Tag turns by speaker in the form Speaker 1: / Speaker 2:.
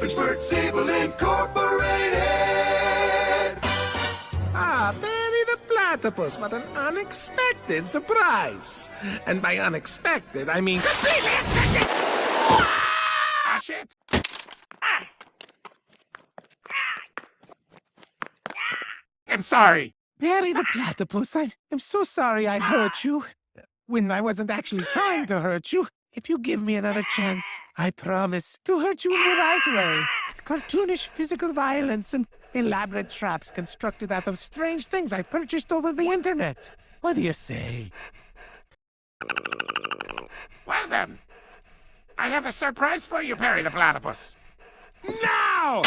Speaker 1: Doofenshmirtz Evil Incorporated!
Speaker 2: Ah, Barry the Platypus, what an unexpected surprise. And by unexpected, I mean completely expected! Ah, shit! I'm sorry. Barry the Platypus, I'm so sorry I hurt you. When I wasn't actually trying to hurt you. If you give me another chance, I promise to hurt you in the right way. With cartoonish physical violence and elaborate traps constructed out of strange things I purchased over the internet. What do you say? Well then, I have a surprise for you, Barry the Platypus. Now!